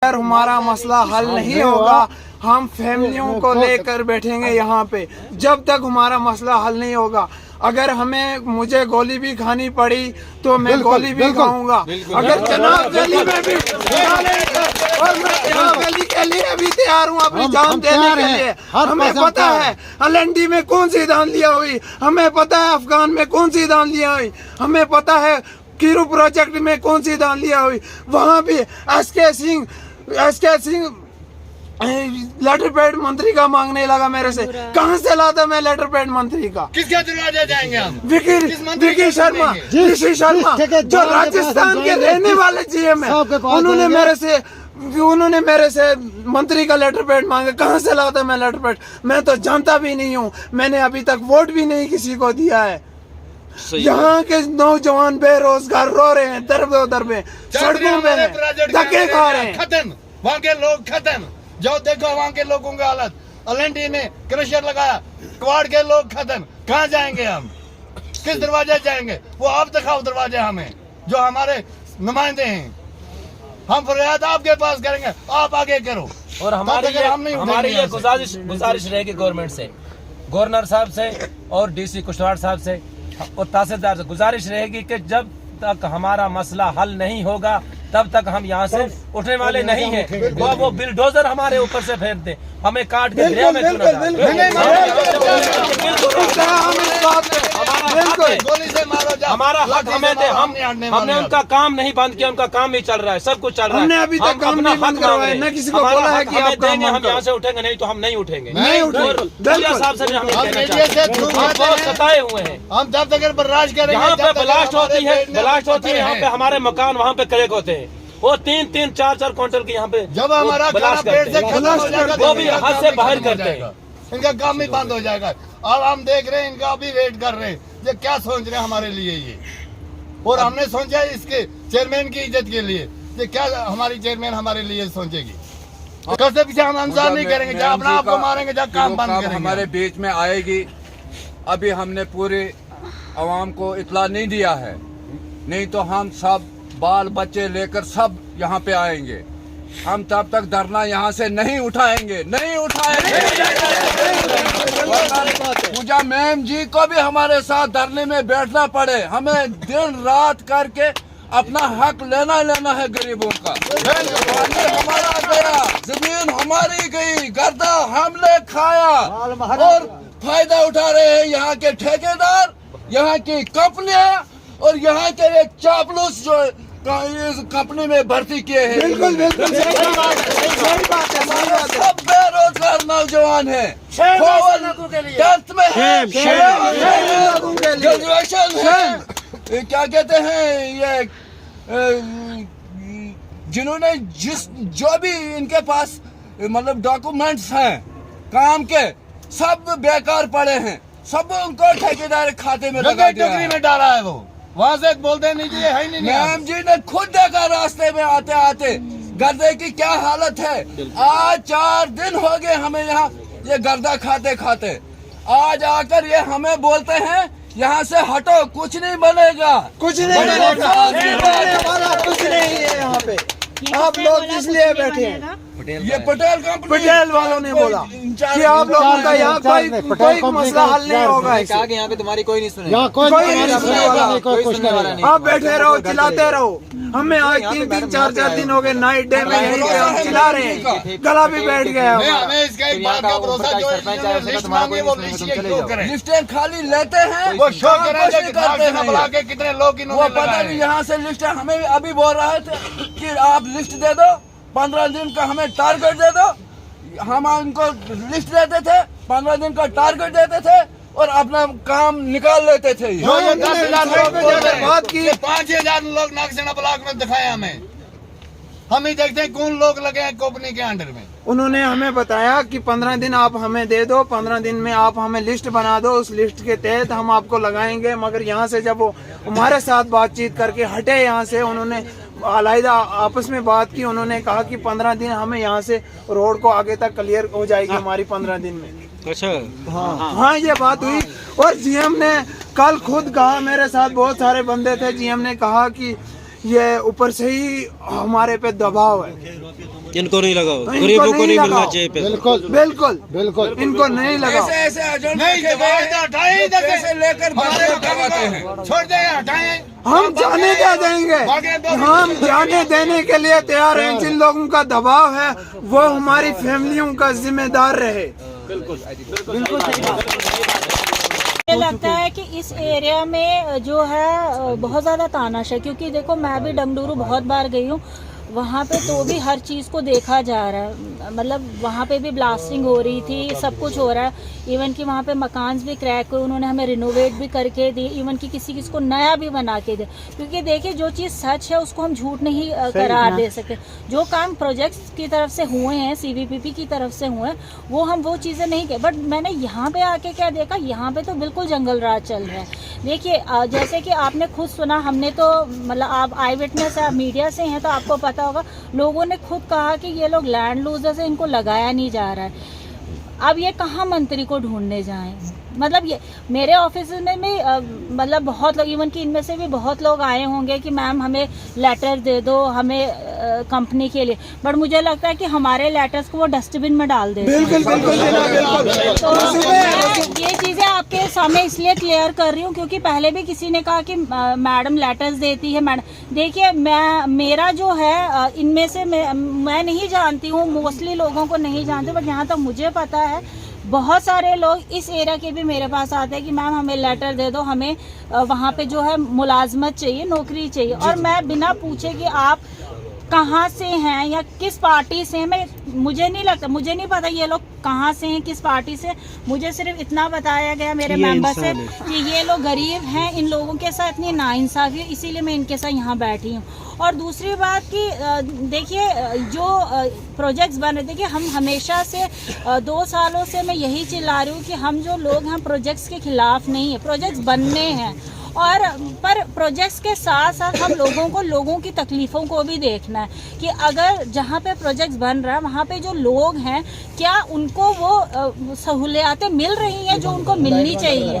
अगर हमारा मसला हल नहीं होगा, हम फैमिलियों को लेकर बैठेंगे यहाँ पे जब तक हमारा मसला हल नहीं होगा। अगर मुझे गोली भी खानी पड़ी तो मैं गोली भी खाऊंगा। अगर जनाब गली में भी और मैं जनाब गली के लिए भी तैयार हूँ अपनी जान देने के लिए। हमें पता है LND में कौन सी दान लिया हुई, हमें पता है अफगान में कौन सी दान लिया हुई, हमें पता है कीरू प्रोजेक्ट में कौन सी दान लिया हुई। वहाँ भी एसके सिंह लेटर पैड मंत्री का मांगने लगा मेरे से। कहाँ से लाता मैं लेटर पैड मंत्री का? किसके दरवाजे जाएंगे हम? विकी शर्मा, ऋषि शर्मा जो राजस्थान के रहने वाले GM है, उन्होंने मेरे से मंत्री का लेटर पैड मांगा। कहाँ से लाता मैं लेटर पैड? मैं तो जानता भी नहीं हूँ, मैंने अभी तक वोट भी नहीं किसी को दिया है। यहाँ के नौजवान बेरोजगार रो रहे हैं, दर में सड़कों पे धक्के खा रहे हैं। खत्म, वहाँ के लोग खत्म। जो देखो वहाँ के लोगों की हालत। LND ने क्रशर लगाया, क्वाड के लोग खत्म। कहाँ जाएंगे हम? किस दरवाजे जाएंगे? वो आप दिखाओ दरवाजे हमें, जो हमारे नुमाइंदे हैं। हम फरियाद आपके पास करेंगे, आप आगे करो। और हमारी ये गुजारिश रहेगी गवर्नमेंट से, गवर्नर साहब से और DC कुशवाहा साहब से और तहसीलदार से गुजारिश रहेगी कि जब तक हमारा मसला हल नहीं होगा तब तक हम यहाँ से उठने वाले नहीं हैं। वो बिलडोजर हमारे ऊपर से फेंक दे, हमें काट के दरिया में हमारा हक हमें दे। हमने उनका काम नहीं बंद किया, उनका काम ही चल रहा है, सब कुछ चल रहा है। हमने अभी तक काम नहीं बंद करवाया, न किसी को बोला है कि आप देंगे, हम यहाँ से उठेंगे नहीं तो हम नहीं उठेंगे। साहब से भी हम बहुत सताए हुए हैं। हम जब तक बर्दाश्त करेंगे, यहाँ पे ब्लास्ट होती है, यहाँ पे हमारे मकान वहाँ पे क्रैक होते हैं। वो 3-3, 4-4 क्विंटल की यहाँ पे जब हमारा ब्लास्ट करते हैं, वो भी हद से बाहर करते हैं। इनका काम भी बंद हो जाएगा। अब हम देख रहे हैं, इनका अभी वेट कर रहे हैं, ये क्या सोच रहे हैं हमारे लिए ये। और हमने सोचा इसके चेयरमैन की इज्जत के लिए, ये क्या हमारी चेयरमैन हमारे लिए सोचेगी? कैसे पीछे हम इंतजार नहीं करेंगे, जब अपना आपको मारेंगे, जब काम बंद करेंगे। हमारे बीच में आएगी। अभी हमने पूरे आवाम को इतला नहीं दिया है, नहीं तो हम सब बाल बच्चे लेकर सब यहाँ पे आएंगे। हम तब तक धरना यहाँ से नहीं उठाएंगे। पूजा मैम जी को भी हमारे साथ धरने में बैठना पड़े, हमें दिन रात करके अपना हक लेना है गरीबों का। पानी हमारा गया, जमीन हमारी गई, गर्दा हमने खाया और फायदा उठा रहे हैं यहाँ के ठेकेदार, यहाँ की कंपनियां और यहाँ के एक चापलूस जो इस कंपनी में भर्ती किए हैं। बिल्कुल सही बात है। सब बेरोजगार नौजवान हैं, 10th में है, ग्रेजुएशन है, क्या कहते हैं ये, जिन्होंने जो भी इनके पास मतलब डॉक्यूमेंट्स हैं काम के, सब बेकार पड़े हैं, सब उनको ठेकेदार खाते में लगा दिया है। में डाला है। वो वहाँ से बोलते नहीं जी है नहीं। मैम जी ने खुद देखा रास्ते में आते आते गर्दे की क्या हालत है। आज 4 दिन हो गए हमें यहाँ ये गर्दा खाते। आज आकर ये हमें बोलते हैं यहाँ से हटो, कुछ नहीं बनेगा, कुछ नहीं है यहाँ पे। आप लोग इसलिए बैठे हैं, ये पटेल वालों ने बोला कि आप लोगों का यहाँ कोई मसला हल नहीं होगा। यहाँ पे तुम्हारी कोई नहीं सुनेगा, कोई नहीं सुनेगा। आप बैठे रहो, चिल्लाते रहो। हमें आज 3-3, 4-4 दिन हो गए नाइट डे में यहीं पे हम चिल्ला रहे हैं, गला भी बैठ गया। हमें इसका एक बात का भरोसा, जो लिस्ट मांगे वो लिस्टें खाली लेते हैं, वो शो करते हैं, बुला के कितने लोग इन्होंने पता नहीं। यहाँ से लिस्ट हमें अभी बोल रहे थे कि आप लिस्ट दे दो, 15 दिन का हमें टारगेट दे दो। हम उनको लिस्ट देते थे, 15 दिन का टारगेट देते थे और अपना काम निकाल लेते थे। जो ये 10,000 लोग बात की, 5,000 लोग नागसेना ब्लॉक में दिखाया हमें। हम ही देखते हैं कौन लोग लगे हैं कंपनी के अंडर में। उन्होंने हमें बताया कि 15 दिन आप हमें दे दो, 15 दिन में आप हमें लिस्ट बना दो, उस लिस्ट के तहत हम आपको लगाएंगे। मगर यहाँ से जब वो हमारे साथ बातचीत करके हटे यहाँ से, उन्होंने अलहदा आपस में बात की। उन्होंने कहा कि 15 दिन हमें यहाँ से रोड को आगे तक क्लियर हो जाएगी हमारी 15 दिन में। अच्छा, हाँ ये बात हुई। और GM ने कल खुद कहा, मेरे साथ बहुत सारे बंदे थे, GM ने कहा कि ये ऊपर से ही हमारे पे दबाव है। इनको नहीं लगाओ, इनको गरीबों को नहीं मिलना लगाओ। चाहिए पैसा। बिल्कुल बिल्कुल बिल्कुल इनको नहीं लगाओ। ऐसे ऐसे एजेंट नहीं रखे जब गए हटाए इधर से पैसे लेकर हमारे बदले मकान करवाते को हैं। छोड़ दें हटाएं। हम जाने क्या देंगे, हम जाने देने के लिए तैयार हैं। जिन लोगों का दबाव है वो हमारी फैमिलियों का जिम्मेदार रहे। मुझे लगता है कि इस एरिया में जो है बहुत ज़्यादा तानाश है, क्योंकि देखो मैं भी डंगडूरू बहुत बार गई हूँ, वहाँ पे तो भी हर चीज़ को देखा जा रहा है। मतलब वहाँ पे भी ब्लास्टिंग हो रही थी, सब कुछ हो रहा है। इवन कि वहाँ पे मकान भी क्रैक हुए, उन्होंने हमें रिनोवेट भी करके दिए, इवन कि किसी किसी को नया भी बना के दे। क्योंकि देखिए जो चीज़ सच है उसको हम झूठ नहीं करार दे सकते। जो काम प्रोजेक्ट्स की तरफ से हुए हैं, CVPP की तरफ से हुए हैं, वो चीज़ें नहीं किए। बट मैंने यहाँ पे आके क्या देखा, यहाँ पे तो बिल्कुल जंगल राज चल रहा है। देखिए जैसे कि आपने खुद सुना, हमने तो मतलब आप आई विटनेस है, आप मीडिया से हैं तो आपको पता होगा, लोगों ने खुद कहा कि ये लोग लैंड लूजर्स है, इनको लगाया नहीं जा रहा है। अब ये कहाँ मंत्री को ढूंढने जाएं? मतलब ये मेरे ऑफिस में भी मतलब बहुत लोग, इवन कि इनमें से भी बहुत लोग आए होंगे कि मैम हमें लेटर दे दो, हमें कंपनी के लिए। बट मुझे लगता है कि हमारे लेटर्स को वो डस्टबिन में डाल देते हैं। तो ये चीज़ें आपके सामने इसलिए क्लियर कर रही हूँ क्योंकि पहले भी किसी ने कहा कि मैडम लेटर्स देती है। मैडम देखिए, मेरा जो है इनमें से मैं नहीं जानती हूँ, मोस्टली लोगों को नहीं जानती, बट यहाँ तक मुझे पता है बहुत सारे लोग इस एरिया के भी मेरे पास आते हैं कि मैम हमें लेटर दे दो, हमें वहाँ पे जो है मुलाजमत चाहिए, नौकरी चाहिए। और मैं बिना पूछे कि आप कहाँ से हैं या किस पार्टी से हैं, मुझे नहीं लगता, मुझे नहीं पता ये लोग कहाँ से हैं, किस पार्टी से। मुझे सिर्फ इतना बताया गया मेरे मेंबर से कि ये लोग गरीब हैं, इन लोगों के साथ इतनी नाइंसाफी है, इसीलिए मैं इनके साथ यहाँ बैठी हूँ। और दूसरी बात कि देखिए जो प्रोजेक्ट्स बन रहे, देखिए हम हमेशा से 2 सालों से मैं यही चिल्ला रही हूँ कि हम जो लोग हैं प्रोजेक्ट्स के खिलाफ नहीं है, प्रोजेक्ट्स बनने हैं। और पर प्रोजेक्ट्स के साथ साथ हम लोगों की तकलीफ़ों को भी देखना है कि अगर जहाँ पे प्रोजेक्ट्स बन रहा है वहाँ पे जो लोग हैं क्या उनको वो सहूलियातें मिल रही हैं जो उनको मिलनी चाहिए।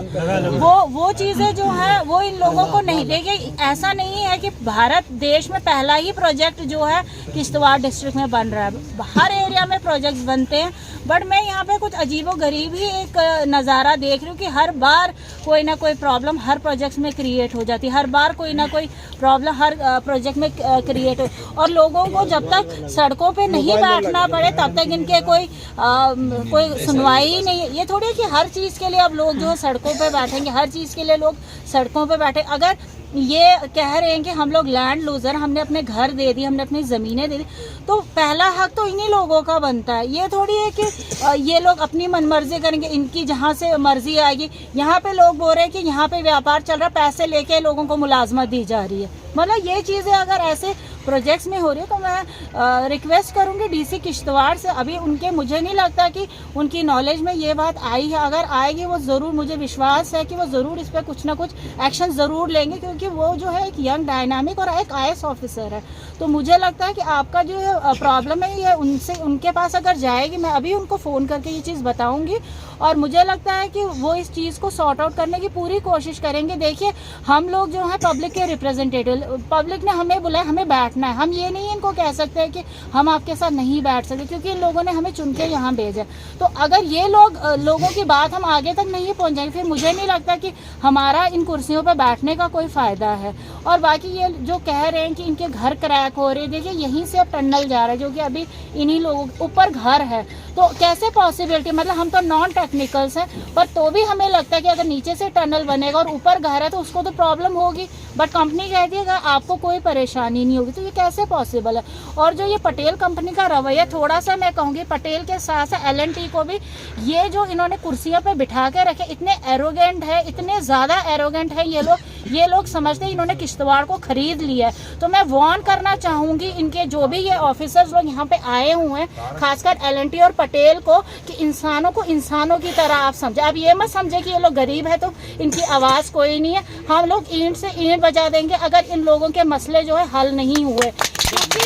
वो चीज़ें जो हैं वो इन लोगों को नहीं। देखिए ऐसा नहीं है कि भारत देश में पहला ही प्रोजेक्ट जो है किश्तवाड़ डिस्ट्रिक्ट में बन रहा है, हर एरिया में प्रोजेक्ट्स बनते हैं। बट मैं यहाँ पे कुछ अजीबोगरीब ही एक नज़ारा देख रही हूँ कि हर बार कोई ना कोई प्रॉब्लम हर प्रोजेक्ट में क्रिएट हो जाती है, हर बार कोई ना कोई प्रॉब्लम हर प्रोजेक्ट में क्रिएट हो। और लोगों को जब तक सड़कों पे नहीं बैठना पड़े तब तक इनके कोई सुनवाई ही नहीं है। ये थोड़ी है कि हर चीज़ के लिए अब लोग जो है सड़कों पे बैठेंगे, हर चीज़ के लिए लोग सड़कों पे बैठे। अगर ये कह रहे हैं कि हम लोग लैंड लूजर, हमने अपने घर दे दी, हमने अपनी ज़मीनें दे दी, तो पहला हक तो इन्हीं लोगों का बनता है। ये थोड़ी है कि ये लोग अपनी मनमर्जी करेंगे, इनकी जहाँ से मर्जी आएगी। यहाँ पे लोग बोल रहे हैं कि यहाँ पे व्यापार चल रहा, पैसे लेके लोगों को मुलाजमत दी जा रही है। मतलब ये चीज़ें अगर ऐसे प्रोजेक्ट्स में हो रही है तो मैं रिक्वेस्ट करूंगी DC किश्तवाड़ से, अभी उनके मुझे नहीं लगता कि उनकी नॉलेज में ये बात आई है। अगर आएगी वो ज़रूर, मुझे विश्वास है कि वो ज़रूर इस पर कुछ ना कुछ एक्शन ज़रूर लेंगे, क्योंकि वो जो है एक यंग डायनामिक और एक IAS ऑफिसर है। तो मुझे लगता है कि आपका जो है प्रॉब्लम है ये उनके पास अगर जाएगी, मैं अभी उनको फ़ोन करके ये चीज़ बताऊँगी और मुझे लगता है कि वो इस चीज़ को सॉर्ट आउट करने की पूरी कोशिश करेंगे। देखिए हम लोग जो है पब्लिक के रिप्रेजेंटेटिव, पब्लिक ने हमें बुलाया, हमें बैठना है। हम ये नहीं इनको कह सकते हैं कि हम आपके साथ नहीं बैठ सकते, क्योंकि इन लोगों ने हमें चुन के यहाँ भेजा। तो अगर ये लोगों की बात हम आगे तक नहीं पहुँचाएंगे फिर मुझे नहीं लगता कि हमारा इन कुर्सियों पर बैठने का कोई फ़ायदा है। और बाकी ये जो कह रहे हैं कि इनके घर क्रैक हो रहे हैं, देखिए यहीं से अब टनल जा रहा है जो कि अभी इन्हीं लोगों के ऊपर घर है, तो कैसे पॉसिबिलिटी, मतलब हम तो नॉन टेक्निकल्स हैं पर तो भी हमें लगता है कि अगर नीचे से टनल बनेगा और ऊपर घर है तो उसको तो प्रॉब्लम होगी, बट कंपनी कहती है कि आपको कोई परेशानी नहीं होगी। तो ये कैसे पॉसिबल है। और जो ये पटेल कंपनी का रवैया, थोड़ा सा मैं कहूँगी पटेल के साथ साथ L&T को भी, ये जो इन्होंने कुर्सियों पे बिठा के रखे, इतने एरोगेंट है, इतने ज़्यादा एरोगेंट है ये लोग समझते हैं इन्होंने किश्तवाड़ को खरीद लिया है। तो मैं वार्न करना चाहूँगी इनके जो भी ये ऑफिसर्स लोग यहाँ पे आए हुए हैं, खासकर L&T और पटेल को, कि इंसानों को इंसानों की तरह आप समझे। आप ये मत समझे कि ये लोग गरीब है तो इनकी आवाज़ कोई नहीं है। हम लोग ईंट से ईंट बजा देंगे अगर इन लोगों के मसले जो है हल नहीं हुए। क्योंकि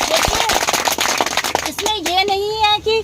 देखिए इसमें ये नहीं है कि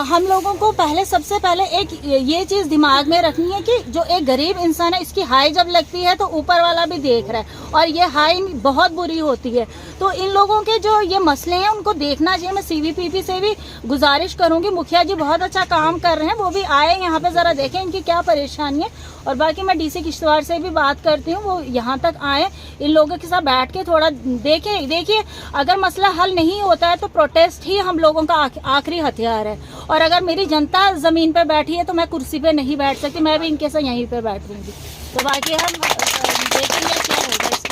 हम लोगों को पहले सबसे पहले एक ये चीज दिमाग में रखनी है कि जो एक गरीब इंसान है, इसकी हाई जब लगती है तो ऊपर वाला भी देख रहा है और ये हाई बहुत बुरी होती है। तो इन लोगों के जो ये मसले हैं उनको देखना चाहिए। मैं सीवीपीपी से भी गुजारिश करूंगी, मुखिया जी बहुत अच्छा काम कर रहे हैं, वो भी आए यहाँ पे जरा देखें इनकी क्या परेशानी है। और बाकी मैं डीसी किश्तवाड़ से भी बात करती हूँ, वो यहाँ तक आए, इन लोगों के साथ बैठ के थोड़ा देखिए अगर मसला हल नहीं होता है तो प्रोटेस्ट ही हम लोगों का आखिरी हथियार है। और अगर मेरी जनता जमीन पे बैठी है तो मैं कुर्सी पे नहीं बैठ सकती, मैं भी इनके साथ यहीं पे बैठ लूंगी। तो बाकी हम देखेंगे क्या होगा।